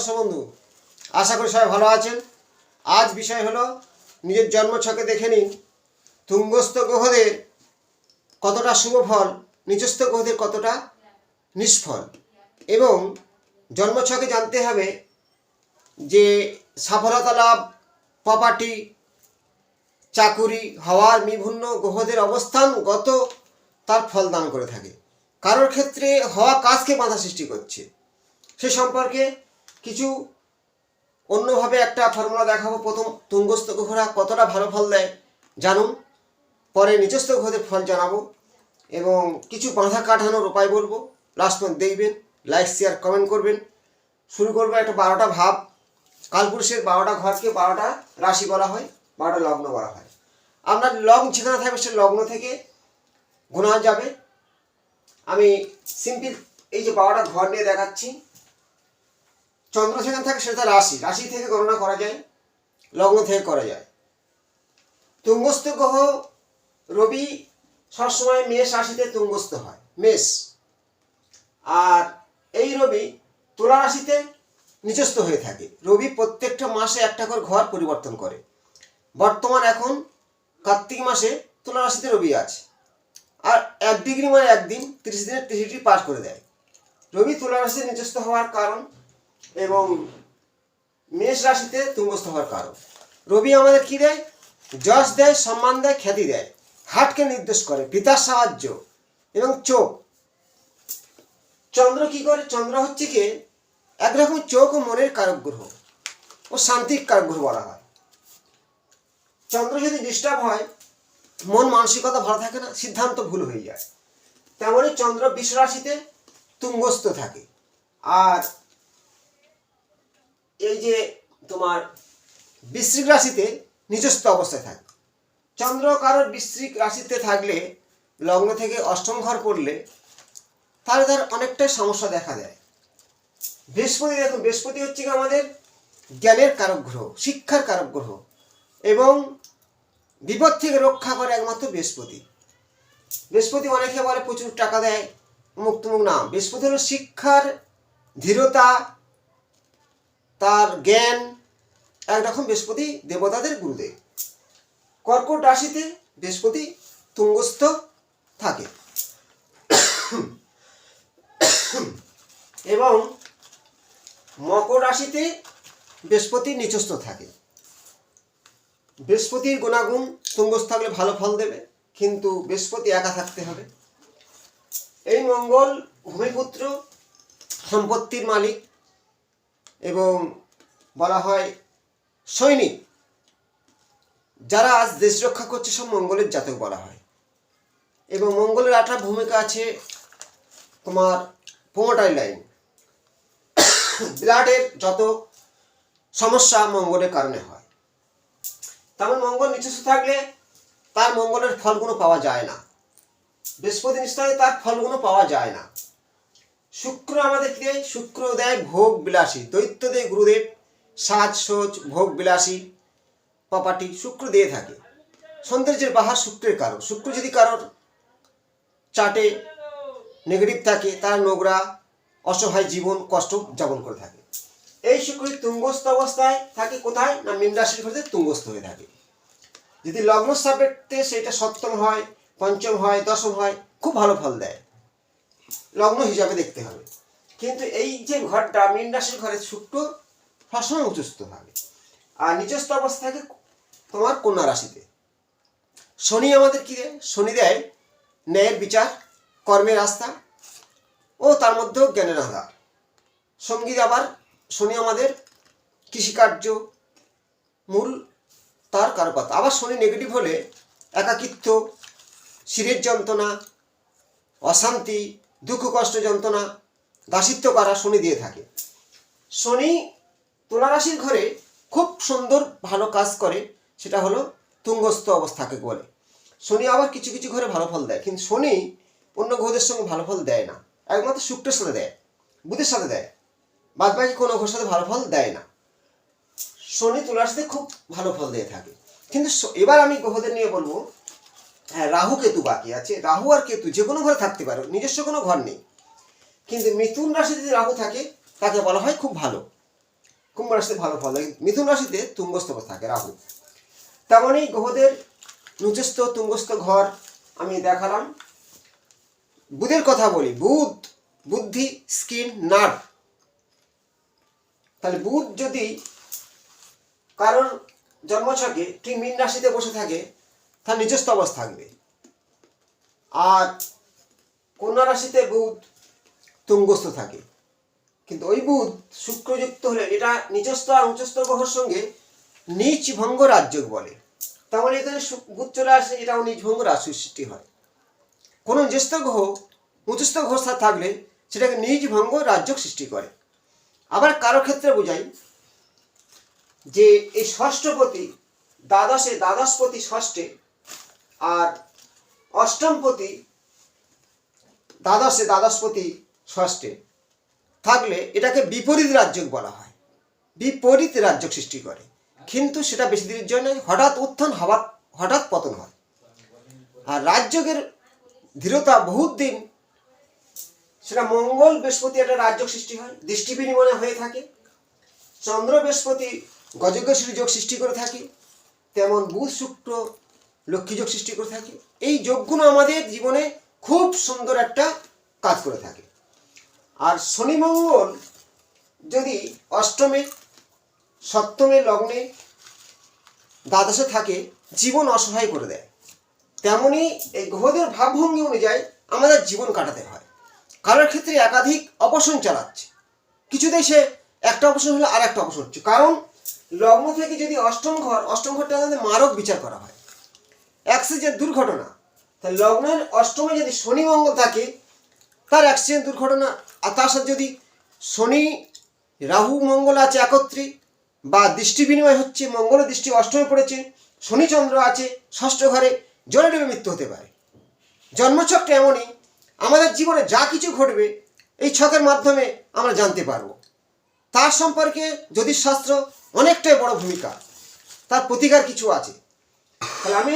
দর্শক বন্ধু, আশা করি সবাই ভালো আছেন। আজ বিষয় হলো নিজের জন্মছকে দেখে নিন তুঙ্গস্থ গ্রহদের কতটা শুভ ফল, নিচস্থ গ্রহদের কতটা নিষ্ফল। এবং জন্মছকে জানতে হবে যে সফলতা লাভ, প্রপার্টি, চাকুরি হওয়ার বিভিন্ন গ্রহদের অবস্থান গত তার ফল দান করে থাকে। কারোর ক্ষেত্রে হওয়া কাজকে বাধা সৃষ্টি করছে, সে সম্পর্কে কিছু অন্যভাবে একটা ফর্মুলা দেখাবো। প্রথম তুঙ্গস্থ গ্রহরা কতটা ভালো ফল দেয় জানুন, পরে নিচস্থ গ্রহদের ফল জানাবো এবং কিছু বাধা কাটানোর উপায় বলবো। লাস্ট পর্যন্ত দেখবেন, লাইক শেয়ার কমেন্ট করবেন। শুরু করবো একটা 12টা ভাব। কালপুরুষের 12টা ঘরকে 12টা রাশি বলা হয়, 12টা লগ্ন বলা হয়। আপনার লগ্ন যেখানে থাকবে সে লগ্ন থেকে গোনা যাবে। আমি সিম্পল এই যে 12টা ঘর নিয়ে দেখাচ্ছি। চন্দ্র যেখানে থাকে সেটা রাশি, রাশি থেকে গণনা করা যায়, লগ্ন থেকে করা যায়। তুঙ্গস্থ গ্রহ রবি সবসময় মেষ রাশিতে তুঙ্গস্থ হয়, মেষ। আর এই রবি তুলা রাশিতে নিচস্থ হয়ে থাকে। রবি প্রত্যেকটা মাসে একটা করে ঘর পরিবর্তন করে। বর্তমান এখন কার্তিক মাসে তুলা রাশিতে রবি আছে, আর 1 ডিগ্রি মানে একদিন, 30 দিনের 30 ডিগ্রি পার করে দেয়। রবি তুলা রাশিতে নিচস্থ হওয়ার কারণ এবং মেষ রাশিতে তুঙ্গস্থ হওয়ার কারণ। রবি আমাদের কি দেয়? যশ দেয়, সম্মান দেয়, খ্যাতি দেয়, হাটকে নির্দেশ করে, পিতার সাহায্য এবং চোখ। চন্দ্র কি করে? চন্দ্র হচ্ছে কি একরকম চোখ ও মনের কারক গ্রহ ও শান্তির কারক গ্রহ বলা হয়। চন্দ্র যদি ডিস্টার্ব হয়, মন মানসিকতা ভালো থাকে না, সিদ্ধান্ত ভুল হয়ে যায়। তেমনই চন্দ্র বৃষ রাশিতে তুঙ্গস্থ থাকে। আর এই যে তোমার বৃশ্চিক রাশিতে নিচস্থ অবস্থায় থাকে। চন্দ্র কারোর বৃশ্চিক রাশিতে থাকলে, লগ্ন থেকে অষ্টম ঘর পড়লে, তাহলে তার অনেকটাই সমস্যা দেখা দেয়। বৃহস্পতি দেখুন, বৃহস্পতি হচ্ছে আমাদের জ্ঞানের কারক গ্রহ, শিক্ষার কারক গ্রহ এবং বিপদ থেকে রক্ষা করে একমাত্র বৃহস্পতি। বৃহস্পতি অনেকে বলে প্রচুর টাকা দেয়, মুখ তুমুক না। বৃহস্পতি হলো শিক্ষার ধীরতা, তার জ্ঞান, একরকম বৃহস্পতি দেবতাদের গুরুদেব। কর্কট রাশিতে বৃহস্পতি তুঙ্গস্থ থাকে এবং মকর রাশিতে বৃহস্পতি নিচস্থ থাকে। বৃহস্পতির গুণাগুণ তুঙ্গস্থ থাকলে ভালো ফল দেবে, কিন্তু বৃহস্পতি একা থাকতে হবে। এই মঙ্গল ভূমিপুত্র, সম্পত্তির মালিক এবং বলা হয় সৈনিক। যারা আজ দেশ রক্ষা করছে সব মঙ্গলের জাতক বলা হয়। এবং মঙ্গলের একটা ভূমিকা আছে তোমার প্রোমোটারি লাইন। ব্লাডের যত সমস্যা মঙ্গলের কারণে হয়। তেমন মঙ্গল নিচস্থ থাকলে তার মঙ্গলের ফলগুলো পাওয়া যায় না। বৃহস্পতি নিচস্থ থাকলে তার ফলগুলো পাওয়া যায় না। শুক্র আমাদের কি দেয়? শুক্র দেয় ভোগ বিলাসী, দৈত্য দেয় গুরুদেব, সাজসোজ, ভোগ বিলাসী, প্রপার্টি শুক্র দিয়ে থাকে। সৌন্দর্যের বাহার শুক্রের কারণ। শুক্র যদি কারোর চার্টে নেগেটিভ থাকে, তার নোংরা অসহায় জীবন কষ্ট যাপন করে থাকে। এই শুক্র তুঙ্গস্থ অবস্থায় থাকে কোথায়? না মীন রাশির ঘরে তুঙ্গস্থ হয়ে থাকে। যদি লগ্ন সাপেক্ষে সেটা সপ্তম হয়, পঞ্চম হয়, দশম হয়, খুব ভালো ফল দেয়। লগ্ন হিসাবে দেখতে হবে। কিন্তু এই যে ঘরটা মীন রাশির ঘরে শুক্র সবসময় উচ্চস্থ থাকে। আর নিচস্থ অবস্থা থাকে তোমার কন্যা রাশিতে। শনি আমাদের কি দেয়? শনি দেয় ন্যায়ের বিচার, কর্মের রাস্তা ও তার মধ্যেও জ্ঞানের আধার। সঙ্গীত আবার শনি আমাদের কৃষিকার্য মূল তার কারকতা। আবার শনি নেগেটিভ হলে একাকিত্ব, শিরের যন্ত্রণা, অশান্তি, দুঃখ কষ্ট যন্ত্রণা, দাসিত্ব করা শনি দিয়ে থাকে। শনি তুলা রাশির ঘরে খুব সুন্দর ভালো কাজ করে, সেটা হলো তুঙ্গস্থ অবস্থাকে বলে। শনি আবার কিছু কিছু ঘরে ভালো ফল দেয়, কিন্তু শনি অন্য গ্রহদের সঙ্গে ভালো ফল দেয় না। একমাত্র শুক্রের সাথে দেয়, বুধের সাথে দেয়, বাদ বাকি কোনো গ্রহের সাথে ভালো ফল দেয় না। শনি তুলা রাশিতে খুব ভালো ফল দিয়ে থাকে। কিন্তু এবার আমি গ্রহদের নিয়ে বলবো। হ্যাঁ, রাহু কেতু বাকি আছে। রাহু আর কেতু যে কোনো ঘরে থাকতে পারে, নিজস্ব কোনো ঘর নেই। কিন্তু মিথুন রাশিতে যদি রাহু থাকে তাকে বলা হয় খুব ভালো। কুম্ভ রাশিতে ভালো ফল দেয়, মিথুন রাশিতে তুঙ্গস্থ থাকে রাহু। তেমনই গ্রহদের নিচস্থ তুঙ্গস্থ ঘর আমি দেখালাম। বুধের কথা বলি, বুধ বুদ্ধি, স্কিন, নার্ভ। তাহলে বুধ যদি কারোর জন্মছকে ঠিক মীন রাশিতে বসে থাকে তার নিজস্ব অবস্থা থাকবে। আর কন্যা রাশিতে বুধ তুঙ্গস্থ থাকে, কিন্তু ওই বুধ শুক্রযুক্ত হলে এটা নিচস্থ আর উচ্চস্থ গ্রহের সঙ্গে নিচ ভঙ্গ রাজযোগ বলে। তার মানে এখানে বুধ চলে আসে, এটাও নিচ ভঙ্গ রাজ সৃষ্টি হয়। কোনো নিজস্থ গ্রহ উচ্চস্থ গ্রহ থাকলে সেটাকে নিজ ভঙ্গ রাজযোগ সৃষ্টি করে। আবার কারো ক্ষেত্রে বোঝাই যে এই ষষ্ঠপতি দ্বাদশপতি ষষ্ঠে আর অষ্টমপতি দ্বাদশপতি ষষ্ঠে থাকলে এটাকে বিপরীত রাজযোগ বলা হয়, বিপরীত রাজযোগ সৃষ্টি করে। কিন্তু সেটা বেশি দিনের জন্য হঠাৎ উত্থান হঠাৎ পতন হয়। আর রাজযোগের ধীরতা বহুত দিন, সেটা মঙ্গল বৃহস্পতি একটা রাজযোগ সৃষ্টি হয়, দৃষ্টি বিনিময় হয়ে থাকে। চন্দ্র বৃহস্পতি গজকেশ্বরী যোগ সৃষ্টি করে থাকে, তেমন বুধ শুক্র লক্ষ্মী যোগ সৃষ্টি করে থাকে। এই যোগগুলো আমাদের জীবনে খুব সুন্দর একটা কাজ করে থাকে। আর শনি মঙ্গল যদি অষ্টমে সপ্তমে লগ্নে দ্বাদশে থাকে জীবন অসহায় করে দেয়। তেমনি এই গ্রহদের ভাবভঙ্গি অনুযায়ী আমাদের জীবন কাটাতে হয়। কারোর ক্ষেত্রে একাধিক অপশন চালাচ্ছে, কিছুতেই সে একটা অপশন হলে আর একটা অপশন হচ্ছে। কারণ লগ্ন থেকে যদি অষ্টম ঘরটা আমাদের মারক বিচার করা হয়, অ্যাক্সিডেন্ট দুর্ঘটনা। তাই লগ্নের অষ্টমে যদি শনি মঙ্গল থাকে তার অ্যাক্সিডেন্ট দুর্ঘটনা, আর তার সাথে যদি শনি রাহু মঙ্গল আছে একত্রে বা দৃষ্টি বিনিময় হচ্ছে, মঙ্গলের দৃষ্টি অষ্টমে পড়েছে, শনি চন্দ্র আছে ষষ্ঠ ঘরে, জলে ডুবে মৃত্যু হতে পারে। জন্মছকটা এমনই, আমাদের জীবনে যা কিছু ঘটবে এই ছকের মাধ্যমে আমরা জানতে পারবো। তার সম্পর্কে জ্যোতিষশাস্ত্র অনেকটাই বড় ভূমিকা, তার প্রতিকার কিছু আছে। তাহলে আমি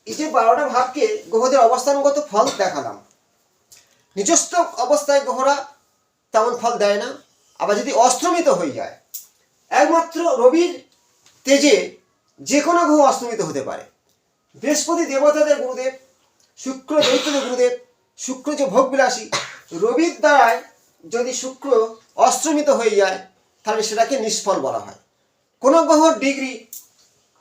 এই যে 12টা ভাবকে গ্রহদের অবস্থানগত ফল দেখালাম। নিজস্ব অবস্থায় গ্রহরা তেমন ফল দেয় না। আবার যদি অস্তমিত হয়ে যায়, একমাত্র রবির তেজে যে কোনো গ্রহ অস্তমিত হতে পারে। বৃহস্পতি দেবতাদের গুরুদেব, শুক্র দৈত্যদের গুরুদেব, শুক্র যে ভোগবিলাসী, রবির দ্বারায় যদি শুক্র অস্তমিত হয়ে যায় তাহলে সেটাকে নিষ্ফল বলা হয়। কোনো গ্রহর ডিগ্রি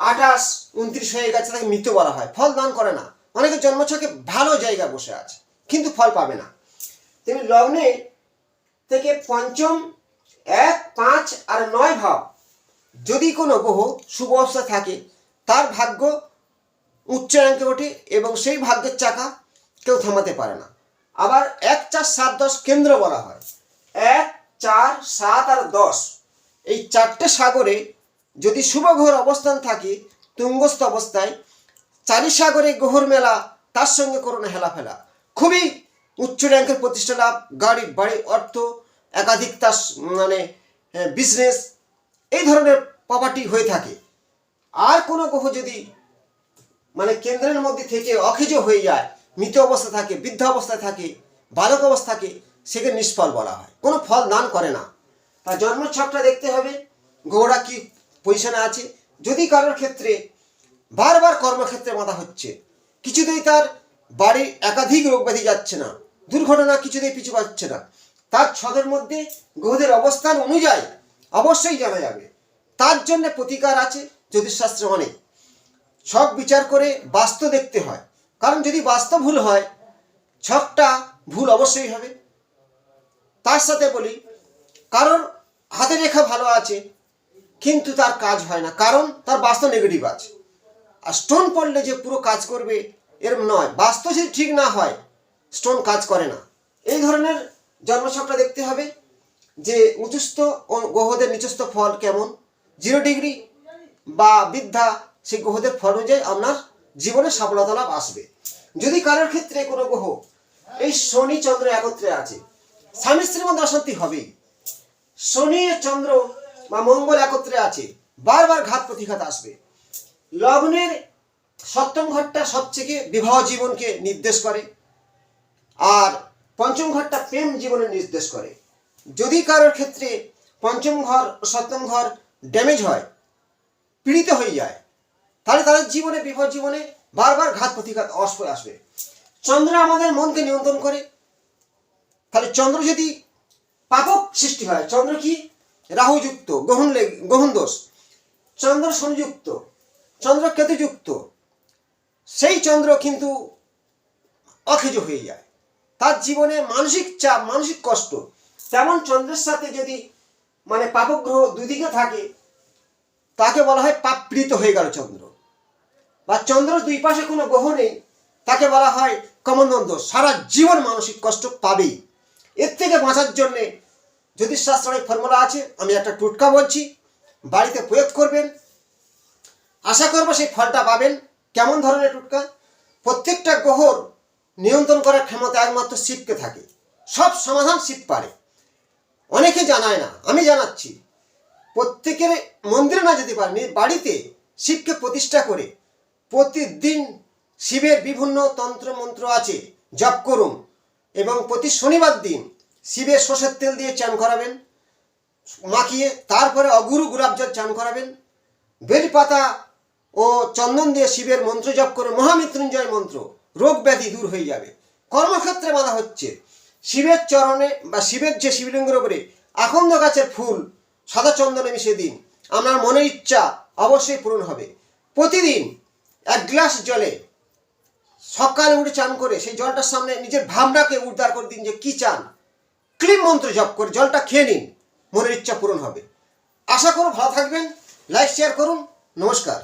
28, 29 হয়ে গেছে তাকে মৃত বলা হয়, ফল দান করে না। অনেকে জন্মছকে ভালো জায়গায় বসে আছে কিন্তু ফল পাবে না। তেমনি লগ্নে থেকে পঞ্চম, 1, 5 আর 9 ভাব যদি কোনো গ্রহ শুভ অবস্থায় থাকে তার ভাগ্য উচ্চ র্যাঙ্কে ওঠে এবং সেই ভাগ্যের চাকা কেউ থামাতে পারে না। আবার 1, 4, 7, 10 কেন্দ্র বলা হয়। 1, 4, 7 আর 10 এই চারটে সাগরে যদি শুভ গ্রহর অবস্থান থাকে তুঙ্গস্থ অবস্থায়, চারি সাগরে গ্রহর মেলা, তার সঙ্গে করোনা হেলাফেলা, খুবই উচ্চ র্যাঙ্কের প্রতিষ্ঠা লাভ, গাড়ি বাড়ি অর্থ একাধিক তার মানে বিজনেস এই ধরনের প্রপার্টি হয়ে থাকে। আর কোনো গ্রহ যদি মানে কেন্দ্রের মধ্যে থেকে অখিজ হয়ে যায়, মৃত অবস্থা থাকে, বৃদ্ধ অবস্থায় থাকে, বালক অবস্থা থাকে, সেকে নিষ্ফল বলা হয়, কোনো ফল দান করে না। তার জন্মছকটা দেখতে হবে গ্রহরা কি পজিশনে আছে। যদি কারোর ক্ষেত্রে বারবার কর্মক্ষেত্রে বাধা হচ্ছে, কিছুতেই তার বাড়ির একাধিক রোগ ব্যাধি যাচ্ছে না, দুর্ঘটনা কিছুতেই পিছু পাচ্ছে না, তার ছকের মধ্যে গ্রহদের অবস্থান অনুযায়ী অবশ্যই জানা যাবে। তার জন্য প্রতিকার আছে জ্যোতিষশাস্ত্রে অনেক। ছক বিচার করে বাস্তু দেখতে হয়, কারণ যদি বাস্তু ভুল হয় ছকটা ভুল অবশ্যই হবে। তার সাথে বলি, কারণ হাতে রেখা ভালো আছে কিন্তু তার কাজ হয় না, কারণ তার বাস্তু নেগেটিভ আছে। আর স্টোন পড়লে যে পুরো কাজ করবে এরম নয়, বাস্তু যদি ঠিক না হয় স্টোন কাজ করে না। এই ধরনের জন্মছকটা দেখতে হবে যে উচ্চস্থ গ্রহদের নিচস্থ ফল কেমন, 0 ডিগ্রি বা বৃদ্ধা, সেই গ্রহদের ফল অনুযায়ী আপনার জীবনে সফলতা লাভ আসবে। যদি কারোর ক্ষেত্রে কোনো গ্রহ এই শনি চন্দ্র একত্রে আছে, স্বামী স্ত্রীর মধ্যে অশান্তি হবেই। শনি চন্দ্র বা মঙ্গল একত্রে আছে, বারবার ঘাত প্রতিঘাত আসবে। লগ্নের সপ্তম ঘরটা সবথেকে বিবাহ জীবনকে নির্দেশ করে, আর পঞ্চম ঘরটা প্রেম জীবনের নির্দেশ করে। যদি কারোর ক্ষেত্রে পঞ্চম ঘর সপ্তম ঘর ড্যামেজ হয়, পীড়িত হয়ে যায়, তাহলে তাদের জীবনে বিপদ জীবনে বারবার ঘাত প্রতিঘাত অবশ্যই আসবে। চন্দ্র আমাদের মনকে নিয়ন্ত্রণ করে। তাহলে চন্দ্র যদি পাপক সৃষ্টি হয়, চন্দ্র কি রাহুযুক্ত, গ্রহণ দোষ, চন্দ্র শনিযুক্ত, চন্দ্র কেতুযুক্ত, সেই চন্দ্র কিন্তু অকেজো হয়ে যায়, তার জীবনে মানসিক চাপ, মানসিক কষ্ট। তেমন চন্দ্রের সাথে যদি মানে পাপক গ্রহ দুদিকে থাকে, তাকে বলা হয় পাপ পীড়িত হয়ে গেল চন্দ্র। বা চন্দ্র দুই পাশে কোনো গ্রহ নেই, তাকে বলা হয় কমন্দন দোষ, সারা জীবন মানসিক কষ্ট পাবেই। এর থেকে বাঁচার জন্যে জ্যোতিষশাস্ত্রের ফর্মুলা আছে, আমি একটা টোটকা বলছি, বাড়িতে প্রয়োগ করবেন, আশা করব সেই ফলটা পাবেন। কেমন ধরনের টোটকা? প্রত্যেকটা গ্রহর নিয়ন্ত্রণ করার ক্ষমতা একমাত্র শিবকে থাকে, সব সমাধান শিব পারে। অনেকে জানায় না, আমি জানাচ্ছি। প্রত্যেকের মন্দিরে না যেতে পারেনি, বাড়িতে শিবকে প্রতিষ্ঠা করে প্রতিদিন শিবের বিভিন্ন তন্ত্র মন্ত্র আছে, জপ করুন। এবং প্রতি শনিবার দিন শিবের সর্ষের তেল দিয়ে চান করাবেন মাখিয়ে, তারপরে অগুরু গোলাপ জল চান করাবেন, বেলপাতা ও চন্দন দিয়ে শিবের মন্ত্র জপ করে, মহামৃত্যুঞ্জয় মন্ত্র, রোগ ব্যাধি দূর হয়ে যাবে। কর্মক্ষেত্রে বাধা হচ্ছে, শিবের চরণে বা শিবের যে শিবলিঙ্গের উপরে আকন্দ গাছের ফুল সাদা চন্দনে মিশিয়ে দিন, আপনার মনের ইচ্ছা অবশ্যই পূরণ হবে। প্রতিদিন 1 গ্লাস জলে সকালে উঠে চান করে সেই জলটার সামনে নিজের ভাবনাকে উদ্ধার করে দিন যে কি চান, ক্লিম মন্ত্র জপ করে জলটা খেয়ে নিন, মনের ইচ্ছা পূরণ হবে। আশা করো ভালো থাকবেন, লাইক শেয়ার করুন, নমস্কার।